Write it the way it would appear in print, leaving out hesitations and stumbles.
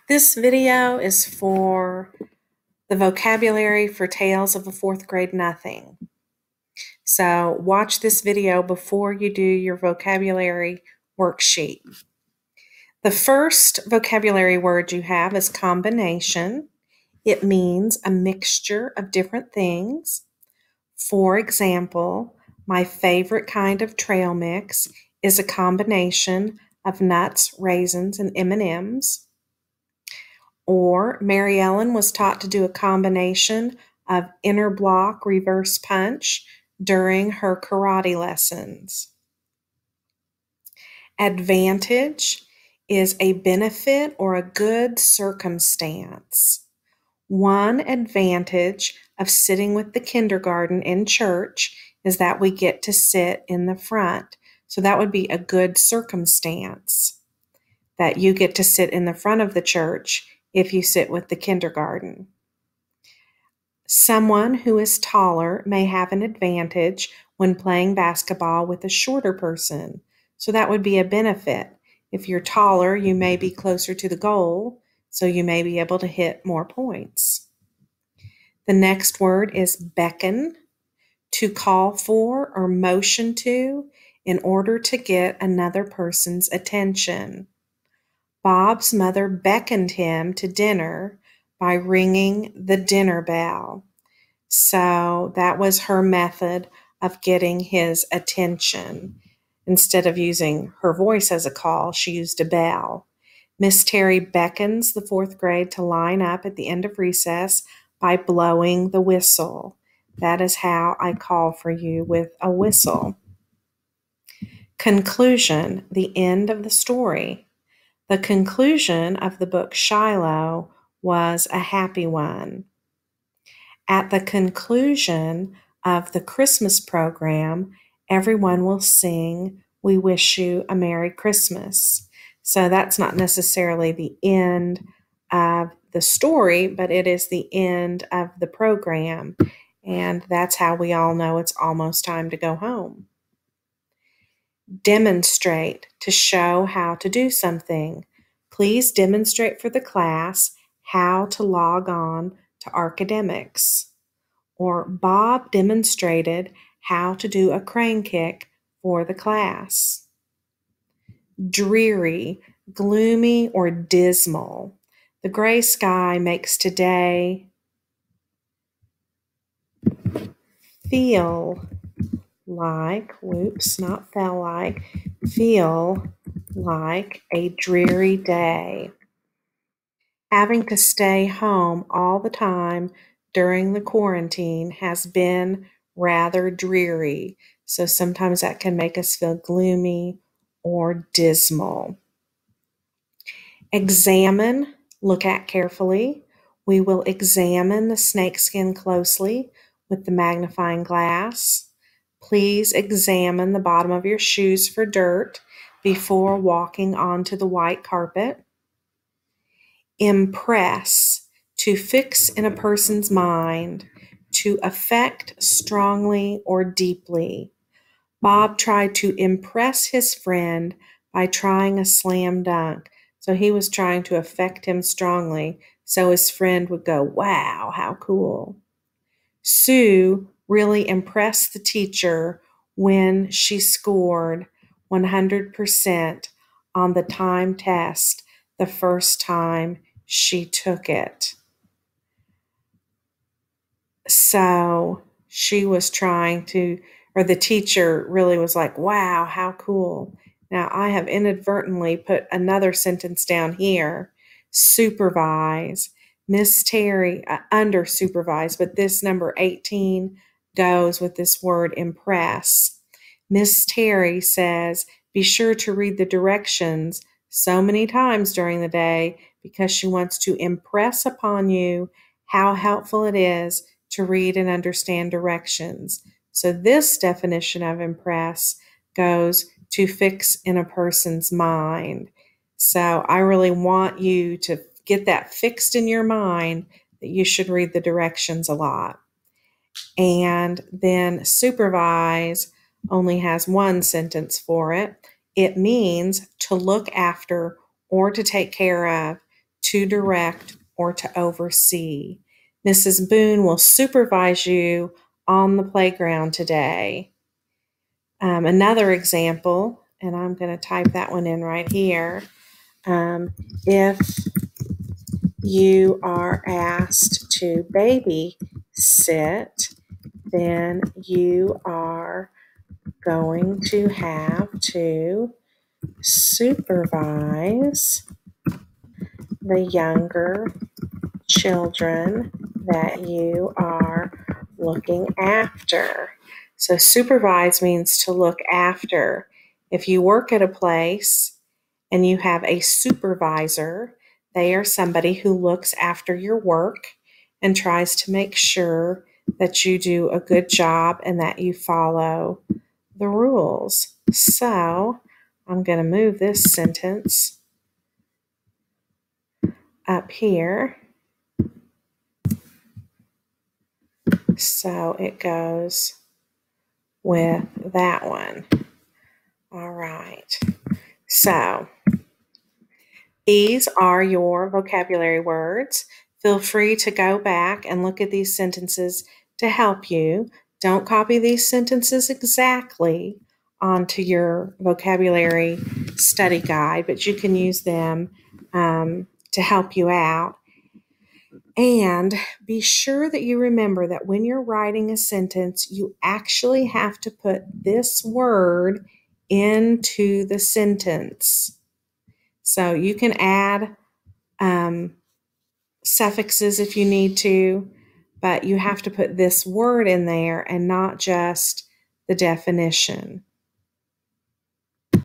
This video is for the vocabulary for Tales of a Fourth Grade Nothing. So watch this video before you do your vocabulary worksheet. The first vocabulary word you have is combination. It means a mixture of different things. For example, my favorite kind of trail mix is a combination of nuts, raisins, and M&Ms. Or Mary Ellen was taught to do a combination of inner block reverse punch during her karate lessons. Advantage is a benefit or a good circumstance. One advantage of sitting with the kindergarten in church is that we get to sit in the front. So that would be a good circumstance, that you get to sit in the front of the church if you sit with the kindergarten. Someone who is taller may have an advantage when playing basketball with a shorter person. So that would be a benefit. If you're taller, you may be closer to the goal, so you may be able to hit more points. The next word is beckon, to call for or motion to in order to get another person's attention. Bob's mother beckoned him to dinner by ringing the dinner bell. So that was her method of getting his attention. Instead of using her voice as a call, she used a bell. Miss Terry beckons the fourth grade to line up at the end of recess by blowing the whistle. That is how I call for you, with a whistle. Conclusion, the end of the story. The conclusion of the book Shiloh was a happy one. At the conclusion of the Christmas program, everyone will sing, "We wish you a Merry Christmas." So that's not necessarily the end of the story, but it is the end of the program. And that's how we all know it's almost time to go home. Demonstrate, to show how to do something. Please demonstrate for the class how to log on to Archidemics. Or Bob demonstrated how to do a crane kick for the class. Dreary, gloomy, or dismal. The gray sky makes today feel like, feel like a dreary day. Having to stay home all the time during the quarantine has been rather dreary. So sometimes that can make us feel gloomy or dismal. Examine, look at carefully. We will examine the snakeskin closely with the magnifying glass. Please examine the bottom of your shoes for dirt before walking onto the white carpet. Impress, to fix in a person's mind, to affect strongly or deeply. Bob tried to impress his friend by trying a slam dunk. So he was trying to affect him strongly so his friend would go, "Wow, how cool." Sue really impressed the teacher when she scored 100% on the time test the first time she took it. So she was trying to, or the teacher really was like, "Wow, how cool." Now I have inadvertently put another sentence down here. Supervise. Miss Terry, under supervise, but this number 18 goes with this word impress. Miss Terry says, be sure to read the directions so many times during the day because she wants to impress upon you how helpful it is to read and understand directions. So this definition of impress goes to fix in a person's mind. So I really want you to get that fixed in your mind that you should read the directions a lot. And then supervise only has one sentence for it. It means to look after or to take care of, to direct, or to oversee. Mrs. Boone will supervise you on the playground today. Another example, and I'm going to type that one in right here. If you are asked to babysit, then you are going to have to supervise the younger children that you are looking after. So supervise means to look after. If you work at a place and you have a supervisor, they are somebody who looks after your work and tries to make sure that you do a good job and that you follow the rules. So I'm going to move this sentence up here. So it goes with that one. All right. So these are your vocabulary words. Feel free to go back and look at these sentences to help you. Don't copy these sentences exactly onto your vocabulary study guide, but you can use them to help you out. And be sure that you remember that when you're writing a sentence, you actually have to put this word into the sentence. So you can add suffixes if you need to, but you have to put this word in there and not just the definition.